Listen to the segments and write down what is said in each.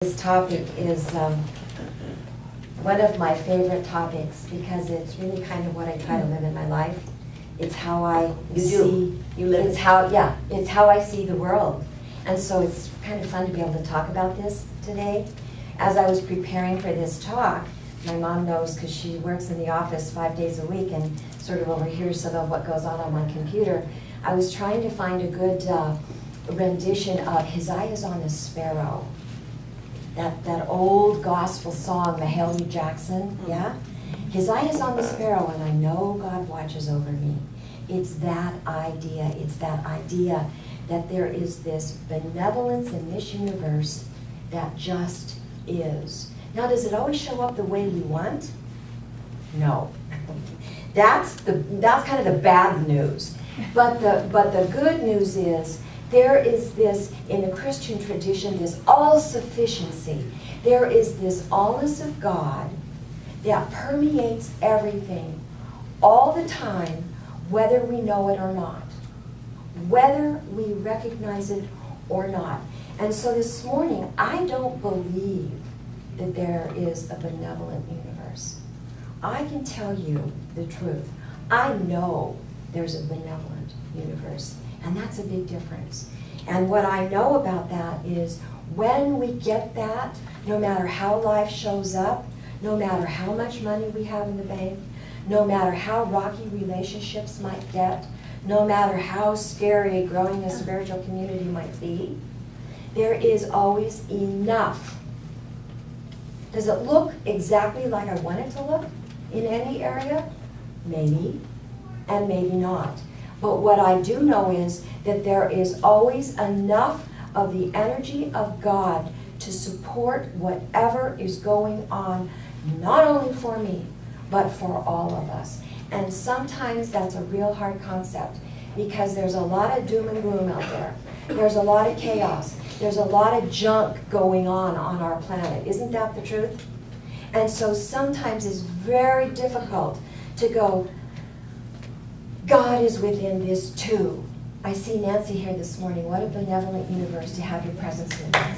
This topic is one of my favorite topics because it's really kind of what I try to live in my life. It's how I see. It's how I see the world, and so it's kind of fun to be able to talk about this today. As I was preparing for this talk, my mom knows because she works in the office 5 days a week and sort of overhears some of what goes on my computer. I was trying to find a good rendition of "His Eye is on a Sparrow." That old gospel song, Mahalia Jackson, yeah? His eye is on the sparrow, and I know God watches over me. It's that idea. It's that idea that there is this benevolence in this universe that just is. Now, does it always show up the way we want? No. That's kind of the bad news. But the good news is, there is this, in the Christian tradition, this all-sufficiency. There is this allness of God that permeates everything all the time, whether we know it or not, whether we recognize it or not. And so this morning, I don't believe that there is a benevolent universe. I can tell you the truth. I know there's a benevolent universe. And that's a big difference. And what I know about that is when we get that, no matter how life shows up, no matter how much money we have in the bank, no matter how rocky relationships might get, no matter how scary growing a spiritual community might be, there is always enough. Does it look exactly like I want it to look in any area? Maybe, and maybe not. But what I do know is that there is always enough of the energy of God to support whatever is going on, not only for me, but for all of us. And sometimes that's a real hard concept because there's a lot of doom and gloom out there. There's a lot of chaos. There's a lot of junk going on our planet. Isn't that the truth? And so sometimes it's very difficult to go, God is within this too. I see Nancy here this morning. What a benevolent universe to have your presence in. Nancy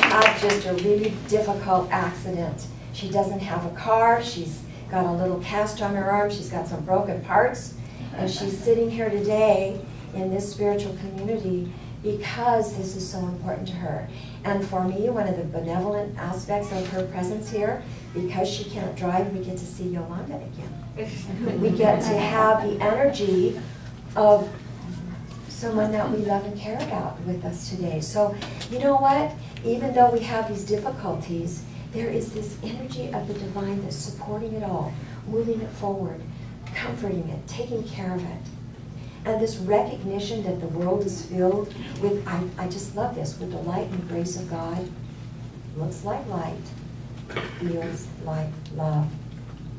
had just a really difficult accident. She doesn't have a car. She's got a little cast on her arm. She's got some broken parts. And she's sitting here today in this spiritual community because this is so important to her. And for me, one of the benevolent aspects of her presence here, because she can't drive, we get to see Yolanda again. We get to have the energy of someone that we love and care about with us today. So, you know what? Even though we have these difficulties, there is this energy of the divine that's supporting it all, moving it forward, comforting it, taking care of it. And this recognition that the world is filled with, I just love this, with the light and grace of God. Looks like light, feels like love.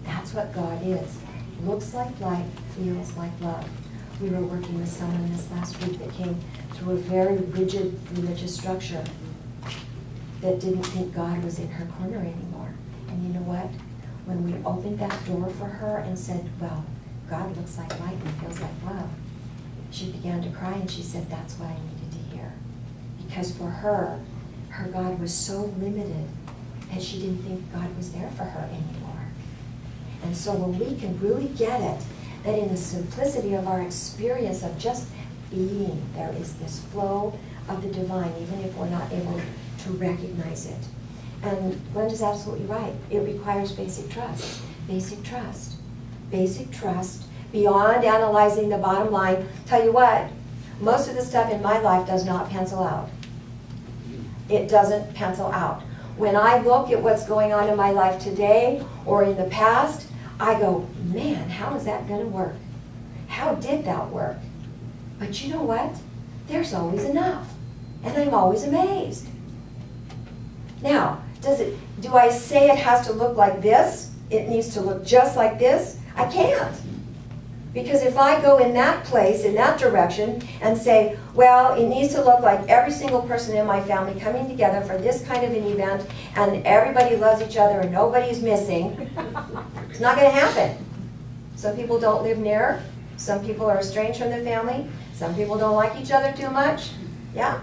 That's what God is. Looks like light, feels like love. We were working with someone this last week that came through a very rigid religious structure that didn't think God was in her corner anymore. And you know what? When we opened that door for her and said, well, God looks like light and feels like love, she began to cry and she said, that's what I needed to hear. Because for her, her God was so limited that she didn't think God was there for her anymore. And so when we can really get it, that in the simplicity of our experience of just being, there is this flow of the divine, even if we're not able to recognize it. And Glenda's absolutely right. It requires basic trust. Basic trust. Basic trust. Beyond analyzing the bottom line, tell you what, most of the stuff in my life does not pencil out. It doesn't pencil out. When I look at what's going on in my life today or in the past, I go, man, how is that going to work? How did that work? But you know what? There's always enough. And I'm always amazed. Now, do I say it has to look like this? It needs to look just like this? I can't. Because if I go in that place, in that direction, and say, well, it needs to look like every single person in my family coming together for this kind of an event, and everybody loves each other and nobody's missing, it's not going to happen. Some people don't live near. Some people are estranged from their family. Some people don't like each other too much. Yeah.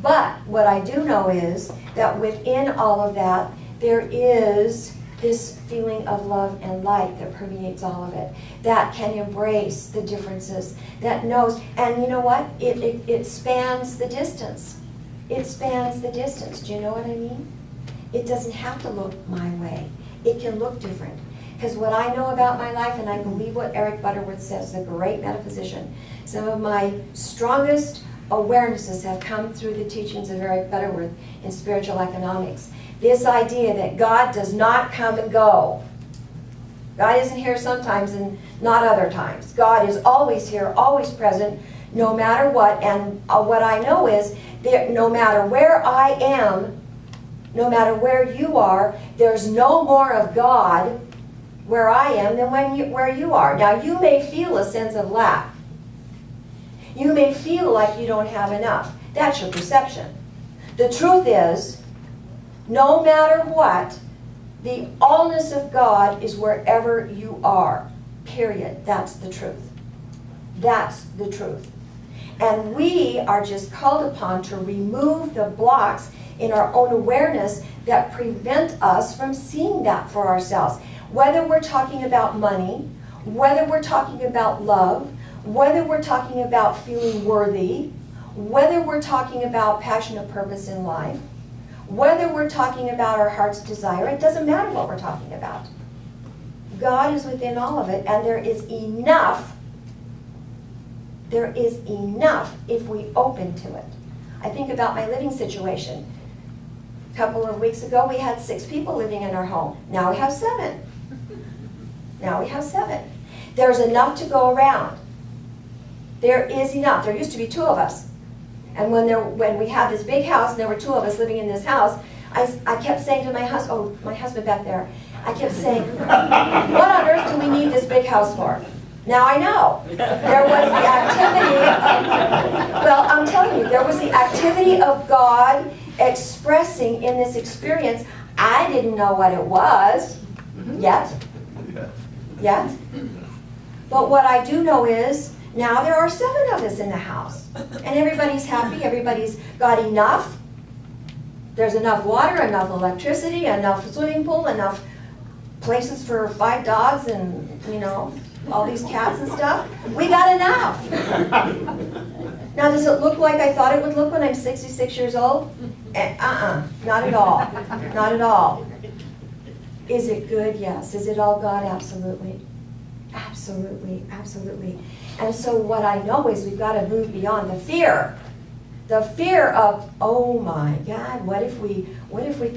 But what I do know is that within all of that, there is this feeling of love and light that permeates all of it, that can embrace the differences, that knows, and you know what? It spans the distance. It spans the distance. Do you know what I mean? It doesn't have to look my way. It can look different. Because what I know about my life, and I believe what Eric Butterworth says, the great metaphysician, some of my strongest awarenesses have come through the teachings of Eric Butterworth in spiritual economics. This idea that God does not come and go. God isn't here sometimes and not other times. God is always here, always present, no matter what. And what I know is that no matter where I am, no matter where you are, there's no more of God where I am than where you are. Now, you may feel a sense of lack. You may feel like you don't have enough. That's your perception. The truth is, no matter what, the allness of God is wherever you are. Period. That's the truth. That's the truth. And we are just called upon to remove the blocks in our own awareness that prevent us from seeing that for ourselves. Whether we're talking about money, whether we're talking about love, whether we're talking about feeling worthy, whether we're talking about passion and purpose in life, whether we're talking about our heart's desire, it doesn't matter what we're talking about. God is within all of it, and there is enough if we open to it. I think about my living situation. A couple of weeks ago, we had 6 people living in our home. Now we have 7. Now we have 7. There's enough to go around. There is enough. There used to be 2 of us. And when we had this big house and there were 2 of us living in this house, I kept saying to my husband, my husband back there, I kept saying, what on earth do we need this big house for? Now I know. There was the activity of, well, I'm telling you, there was the activity of God expressing in this experience. I didn't know what it was yet. Yet. But what I do know is, now there are 7 of us in the house. And everybody's happy, everybody's got enough. There's enough water, enough electricity, enough swimming pool, enough places for 5 dogs and, you know, all these cats and stuff. We got enough. Now, does it look like I thought it would look when I'm 66 years old? Not at all. Not at all. Is it good? Yes. Is it all God? Absolutely. Absolutely. Absolutely. And so what I know is we've got to move beyond the fear. The fear of, oh my God, what if we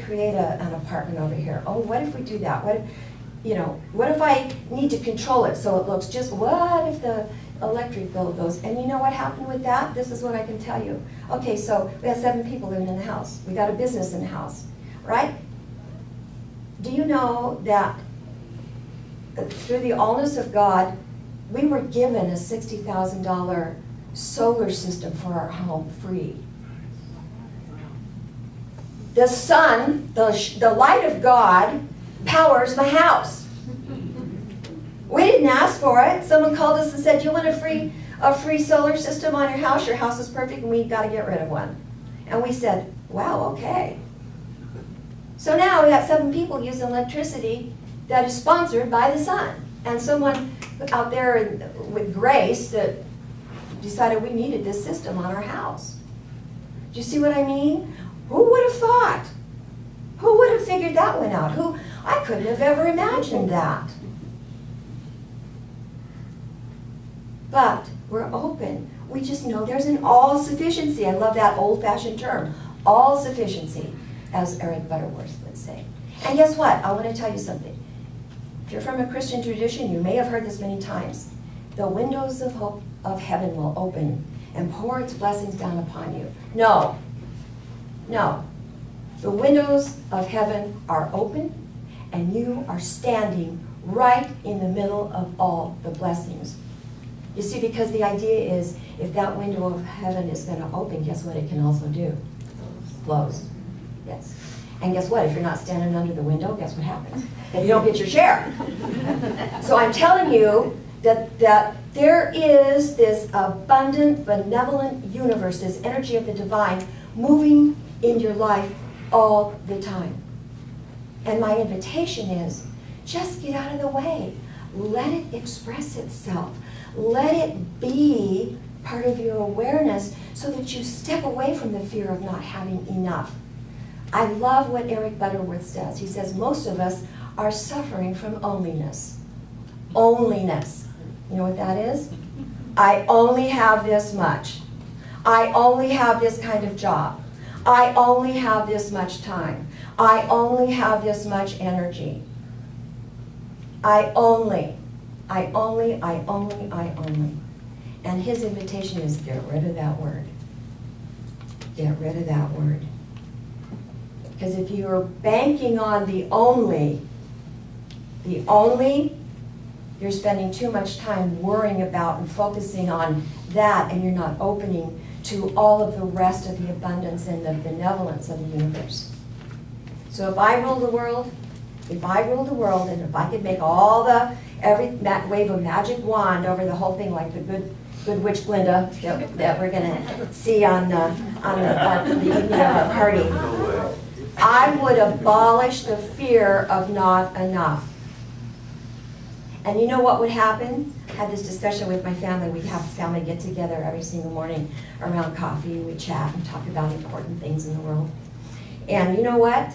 create an apartment over here? Oh, what if we do that? What if, you know, what if I need to control it so it looks just, what if the electric bill goes? And you know what happened with that? This is what I can tell you. Okay, so we had 7 people living in the house. We got a business in the house, right? Do you know that through the allness of God, we were given a $60,000 solar system for our home free. The sun, the light of God, powers my house. We didn't ask for it. Someone called us and said, "Do you want a free solar system on your house? Your house is perfect and we've got to get rid of one." And we said, "Wow, okay." So now we got 7 people using electricity that is sponsored by the sun. And someone out there with grace that decided we needed this system on our house. Do you see what I mean? Who would have thought? Who would have figured that one out? I couldn't have ever imagined that. But we're open. We just know there's an all-sufficiency. I love that old-fashioned term, all-sufficiency, as Eric Butterworth would say. And guess what? I want to tell you something. If you're from a Christian tradition, you may have heard this many times. The windows of hope of heaven will open and pour its blessings down upon you. No. No. The windows of heaven are open, and you are standing right in the middle of all the blessings. You see, because the idea is, if that window of heaven is going to open, guess what it can also do? Close. Yes. And guess what? If you're not standing under the window, guess what happens? You don't get your share. So I'm telling you that there is this abundant, benevolent universe, this energy of the divine moving in your life all the time. And my invitation is, just get out of the way. Let it express itself. Let it be part of your awareness so that you step away from the fear of not having enough. I love what Eric Butterworth says. He says most of us are suffering from onlyness. Onlyness. You know what that is? I only have this much. I only have this kind of job. I only have this much time. I only have this much energy. I only. And his invitation is, get rid of that word. Get rid of that word. Because if you're banking on the only, you're spending too much time worrying about and focusing on that, and you're not opening to all of the rest of the abundance and the benevolence of the universe. So if I rule the world, and if I could make wave a magic wand over the whole thing like the good witch Glinda that we're going to see on the evening of our party, I would abolish the fear of not enough. And you know what would happen? I had this discussion with my family. We'd have a family get together every single morning around coffee, and we'd chat and talk about important things in the world. And you know what?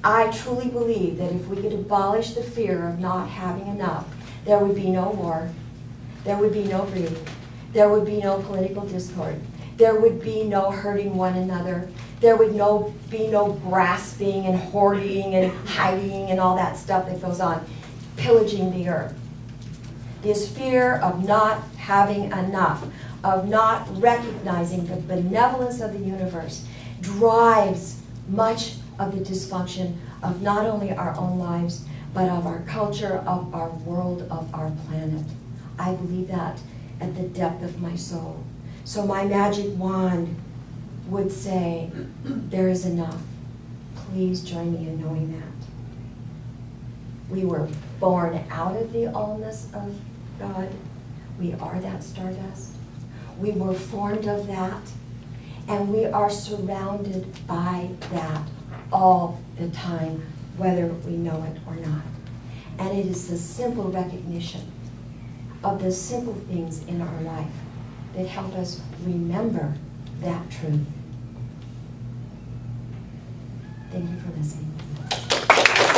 I truly believe that if we could abolish the fear of not having enough, there would be no war, there would be no greed, there would be no political discord, there would be no hurting one another, there would be no grasping and hoarding and hiding and all that stuff that goes on, pillaging the earth. This fear of not having enough, of not recognizing the benevolence of the universe, drives much of the dysfunction of not only our own lives, but of our culture, of our world, of our planet. I believe that at the depth of my soul. So my magic wand would say, there is enough. Please join me in knowing that. We were born out of the allness of God. We are that stardust. We were formed of that. And we are surrounded by that all the time, whether we know it or not. And it is the simple recognition of the simple things in our life that help us remember that truth. Thank you for listening.